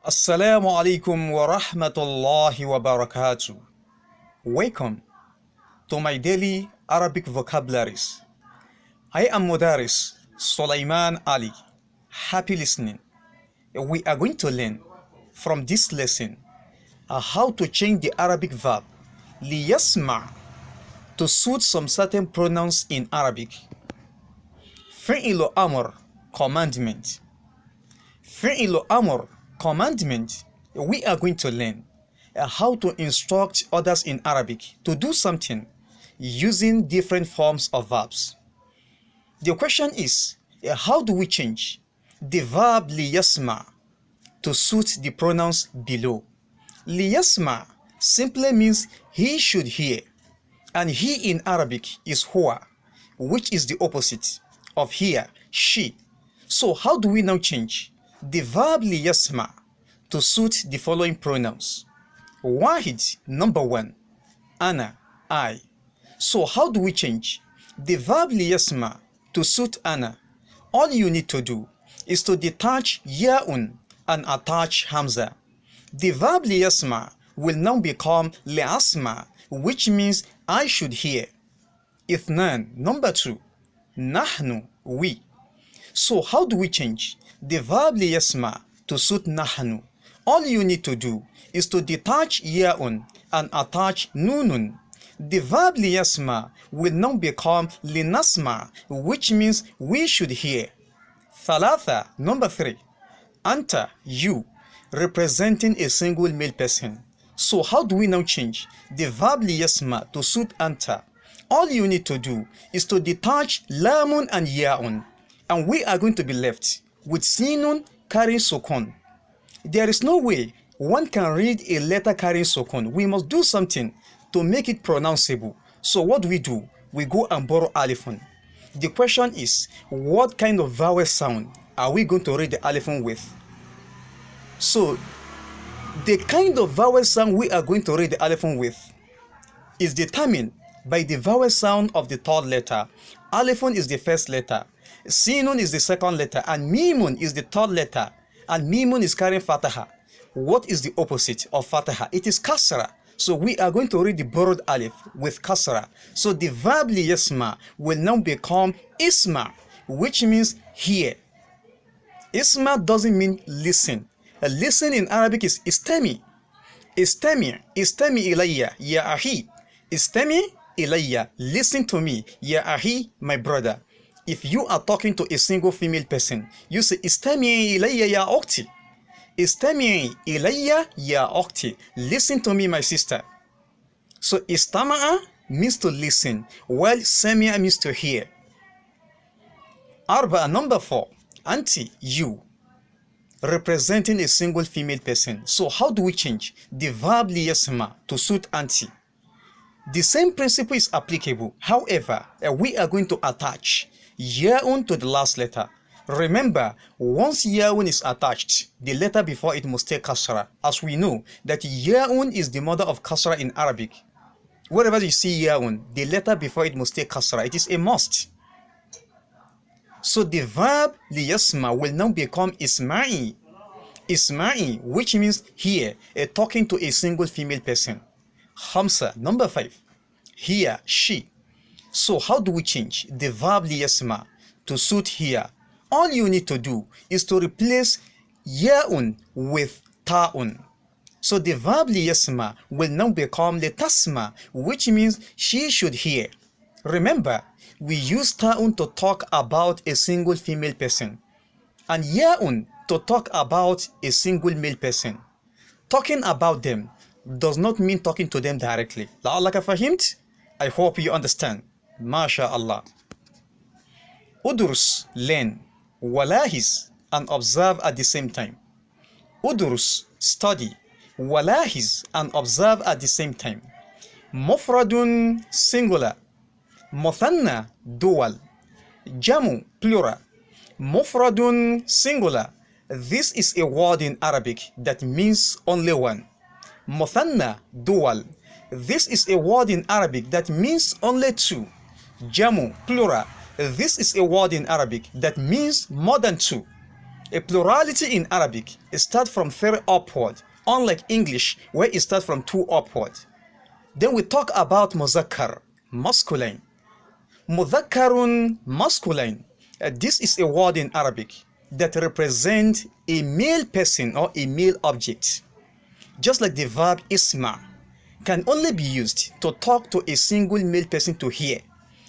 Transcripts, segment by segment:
Assalamu alaikum wa rahmatullahi wa barakatuh. Welcome to my daily Arabic vocabularies. I am Mudaris Sulaiman Ali. Happy listening. We are going to learn from this lesson how to change the Arabic verb liyasma to suit some certain pronouns in Arabic. Fi'lu amr, commandment. Fi'lu amr, commandment. We are going to learn how to instruct others in Arabic to do something using different forms of verbs. The question is, how do we change the verb liyasma to suit the pronouns below? Liyasma simply means he should hear, and he in Arabic is huwa, which is the opposite of hear, she. So how do we now change the verb liyasma to suit the following pronouns? Wahid, number one, ana, I. So how do we change the verb liyasma to suit ana? All you need to do is to detach ya'un and attach hamza. The verb liyasma will now become li'asma, which means I should hear. Ithnan, number two, nahnu, we. So how do we change the verb liyasma to suit nahnu? All you need to do is to detach ya'un and attach nunun. The verb liyasma will now become linasma, which means we should hear. Thalatha, number three, anta, you, representing a single male person. So how do we now change the verb liyasma to suit anta? All you need to do is to detach lamun and ya'un, and we are going to be left with sinun carrying sukun. There is no way one can read a letter carrying sukun. We must do something to make it pronounceable. So what do? We go and borrow alifun. The question is, what kind of vowel sound are we going to read the alifun with? So the kind of vowel sound we are going to read the alifun with is determined by the vowel sound of the third letter. Alifun is the first letter, sinun is the second letter, and mimun is the third letter, and mimun is carrying fataha. What is the opposite of fataha? It is kasra. So we are going to read the borrowed alif with kasra. So the verb liyasma will now become isma, which means hear. Isma doesn't mean listen. Listen in Arabic is istami. Istami ilayya, ya ahi. Istami ilayya, listen to me, ya ahi, my brother. If you are talking to a single female person, you say istami ilayya ya ukhti. Istami ilayya ya ukhti, listen to me, my sister. So istama'a means to listen, while sami'a means to hear. Arba, number four, anti, you, representing a single female person. So how do we change the verb liyasma to suit anti? The same principle is applicable. However, we are going to attach ya'un to the last letter. Remember, once ya'un is attached, the letter before it must take kasra, as we know that ya'un is the mother of kasra in Arabic. Wherever you see ya'un, the letter before it must take kasra. It is a must. So the verb liyasma will now become isma'i. Isma'i, which means hear, talking to a single female person. Khamsa, number five, here, she. So how do we change the verb liyasma to suit here? All you need to do is to replace ya'un with ta'un. So the verb liyasma will now become litasma, which means she should hear. Remember, we use ta'un to talk about a single female person, and ya'un to talk about a single male person. Talking about them does not mean talking to them directly. La'allaka fahimt? I hope you understand. MashaAllah. Udrus, learn. Walahis, and observe at the same time. Udrus, study. Walahis, and observe at the same time. Mufradun, singular. Muthanna, dual. Jamu, plural. Mufradun, singular. This is a word in Arabic that means only one. Muthanna, dual. This is a word in Arabic that means only two. Jamu, plural. This is a word in Arabic that means more than two. A plurality in Arabic starts from 3 upward, unlike English where it starts from 2 upward. Then we talk about muzakkar, masculine. Mudhakkarun, masculine. This is a word in Arabic that represents a male person or a male object. Just like the verb isma can only be used to talk to a single male person to hear.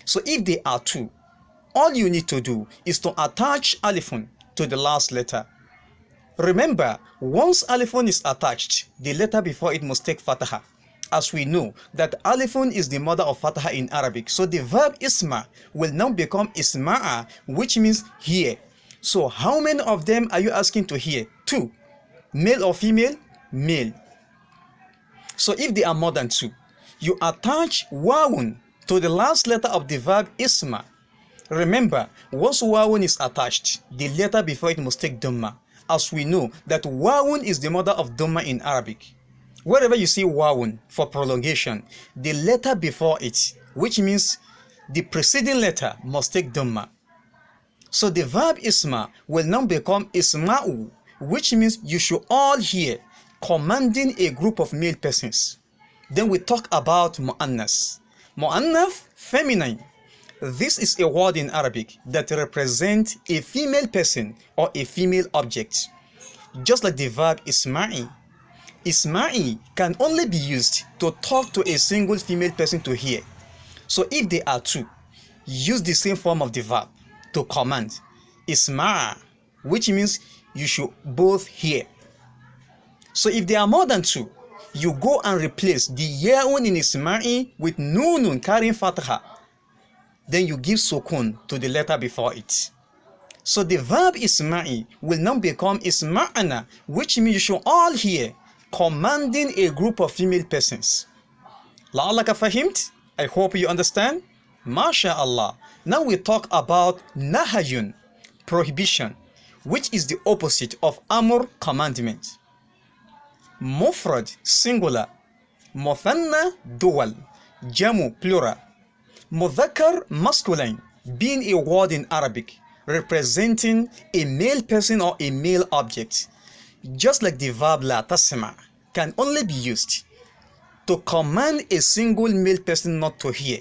So if they are two, all you need to do is to attach alifun to the last letter. Remember, once alifun is attached, the letter before it must take fataha. As we know that alifun is the mother of fataha in Arabic, so the verb isma will now become isma'a, which means hear. So how many of them are you asking to hear? 2. Male or female? Male. So if they are more than 2, you attach wawun to the last letter of the verb isma. Remember, once wawun is attached, the letter before it must take dhamma, as we know that wawun is the mother of dhamma in Arabic. Wherever you see wawun for prolongation, the letter before it, which means the preceding letter, must take dhamma. So the verb isma will now become isma'u, which means you should all hear, commanding a group of male persons. Then we talk about mu'annas. Mu'annaf, feminine. This is a word in Arabic that represents a female person or a female object. Just like the verb isma'i. Isma'i can only be used to talk to a single female person to hear. So if they are 2, use the same form of the verb to command. Isma'a, which means you should both hear. So if there are more than 2, you go and replace the ya'un in isma'i with nunun carrying fatha. Then you give sukun to the letter before it. So the verb isma'i will now become isma'ana, which means you should all hear, commanding a group of female persons. La'allaka fahimt? I hope you understand. MashaAllah. Now we talk about nahayun, prohibition, which is the opposite of amr, commandment. Mufrad, singular. Muthanna, dual. Jamu, plural. Mudhakkar, masculine, being a word in Arabic representing a male person or a male object. Just like the verb la tasma can only be used to command a single male person not to hear.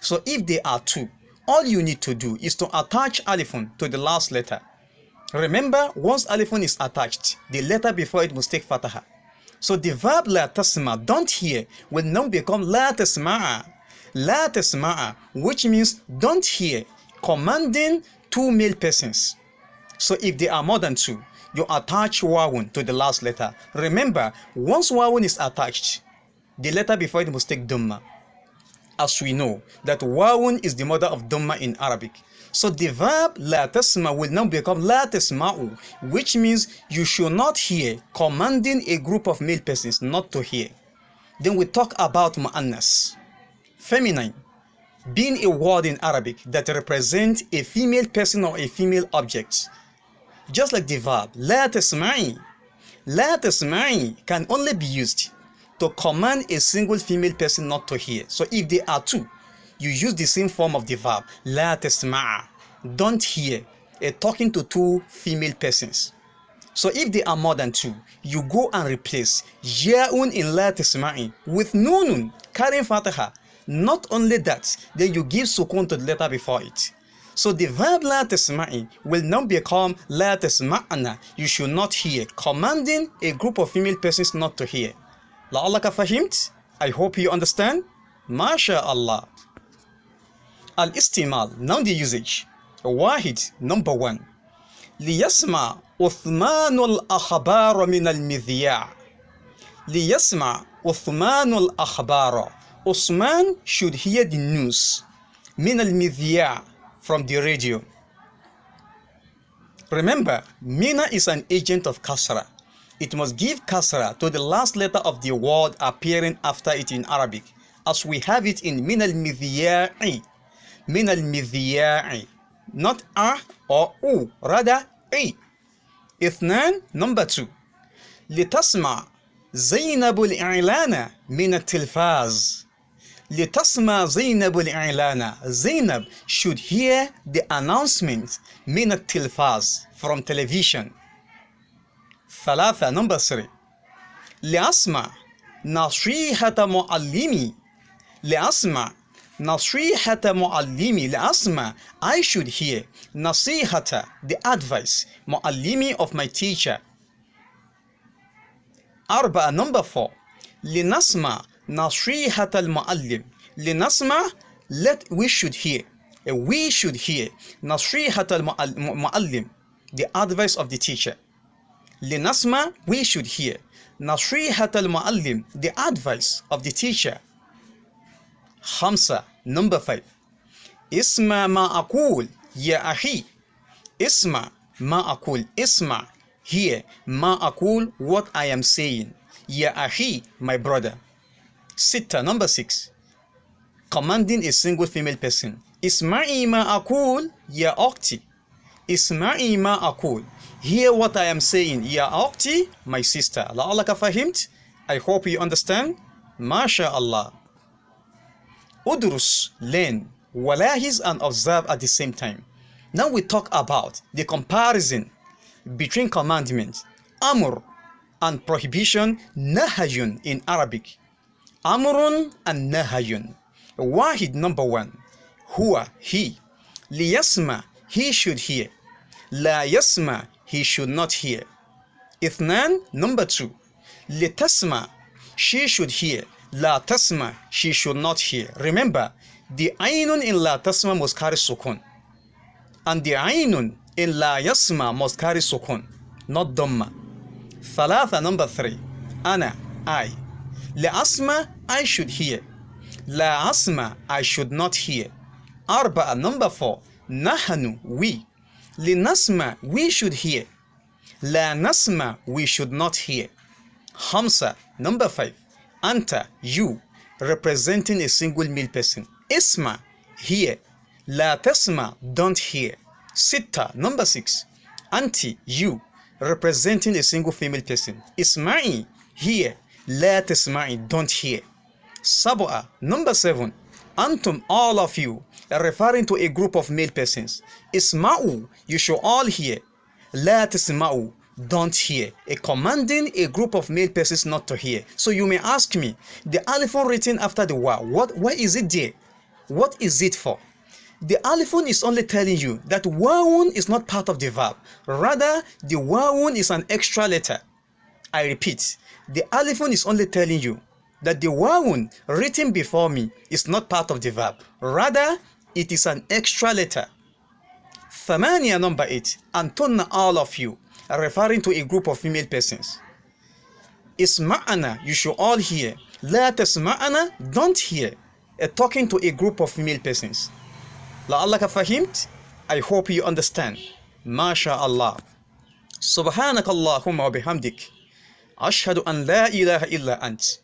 So if they are 2, all you need to do is to attach alifun to the last letter. Remember, once alifun is attached, the letter before it must take fataha. So the verb la tasma, don't hear, will now become la tasma'a. La tasma'a, which means don't hear, commanding 2 male persons. So if there are more than 2, you attach wawun to the last letter. Remember, once wawun is attached, the letter before it must take dhamma. As we know that wawun is the mother of dhamma in Arabic. So the verb la tasma will now become la tasma'u, which means you should not hear, commanding a group of male persons not to hear. Then we talk about mu'annas, feminine, being a word in Arabic that represents a female person or a female object. Just like the verb la tasma'i. La tasma'i can only be used to command a single female person not to hear. So if they are 2, you use the same form of the verb la tasma'a, don't hear, talking to 2 female persons. So if they are more than 2, you go and replace ya'un in la tasma'i with nunun carrying fataha. Not only that, then you give sukun to the letter before it. So the verb la tasma'i will now become la tasma'ana, you should not hear, commanding a group of female persons not to hear. La'allaka fahimt? I hope you understand. MashaAllah. Al-istimal, now the usage. Wahid, number 1. ليسمع عثمان الأخبار من المذياع. ليسمع عثمان الأخبار. Usman should hear the news من المذياع, from the radio. Remember, mina is an agent of kasra. It must give kasra to the last letter of the word appearing after it in Arabic, as we have it in min al-midhiya'i. Min al-midhiya'i. Not a or u, rather a. Ithnan, number 2. لتسمع زينب الإعلان من التلفاز. لتسمع زينب الإعلان. Zainab should hear the announcement من التلفاز, from television. ثلاثة. Number 3. لأسمع نصيحة معلمي. لأسمع نصيحة معلمي. لأسمع, I should hear. نصيحة, the advice. معلمي, of my teacher. 4. Number 4. لنسمع نصيحة المعلم. لنسمع, we should hear. We should hear. نصيحة المعلم, the advice of the teacher. لنسمع, we should hear. نصيحة المعلم, the advice of the teacher. 5. Number 5. اسمع ما أقول يا أخي. اسمع ما أقول. اسمع, hear, ما أقول, what I am saying. يا أخي, my brother. 6. Number 6. Commanding a single female person. اسمعي ما أقول يا أختي. اسمعي ما أقول. Hear what I am saying يا أختي, my sister. لعلك فهمت. I hope you understand. ما شاء الله. Udrus, learn, ولاحظ and observe at the same time. Now we talk about the comparison between commandment, amr, and prohibition, nahayun in Arabic. Amrun and nahayun. Wahid, number 1. Huwa, he. Liyasma, he should hear. La yasma, he should not hear. Ithnan, number 2. Litasma, she should hear. La tasma, she should not hear. Remember, the ainun in la tasma must carry sukun, and the ainun in la yasma must carry sukun, not dhamma. Thalatha, number 3. Ana, I. La asma, I should hear. La asma, I should not hear. Arba'a, number 4. Nahanu, we. Linasma, we should hear. La nasma, we should not hear. Hamsa, number 5. Anta, you, representing a single male person. Isma, hear. La tasma, don't hear. Sitta, number 6. Anti, you, representing a single female person. Isma'i, hear. La tasma'i, don't hear. Sab'a, number 7. Antum, all of you, referring to a group of male persons. Isma'u, you should all hear. La tasma'u, don't hear. A commanding a group of male persons not to hear. So you may ask me, the alifun written after the wa, why is it there? What is it for? The alifun is only telling you that wawun is not part of the verb. Rather, the wawun is an extra letter. I repeat, the alifun is only telling you that the wawun written before me is not part of the verb. Rather, it is an extra letter. Thamania, number 8. Antunna, all of you, referring to a group of female persons. Isma'ana, you should all hear. La tasma'ana, don't hear. Talking to a group of female persons. La'allaka fahimt? I hope you understand. MashaAllah. Subhanakallahumma wa bihamdik. Ashhadu an la ilaha illa ant.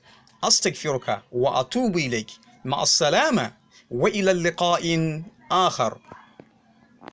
أستغفرك وأتوب إليك. مع السلامة وإلى اللقاء آخر.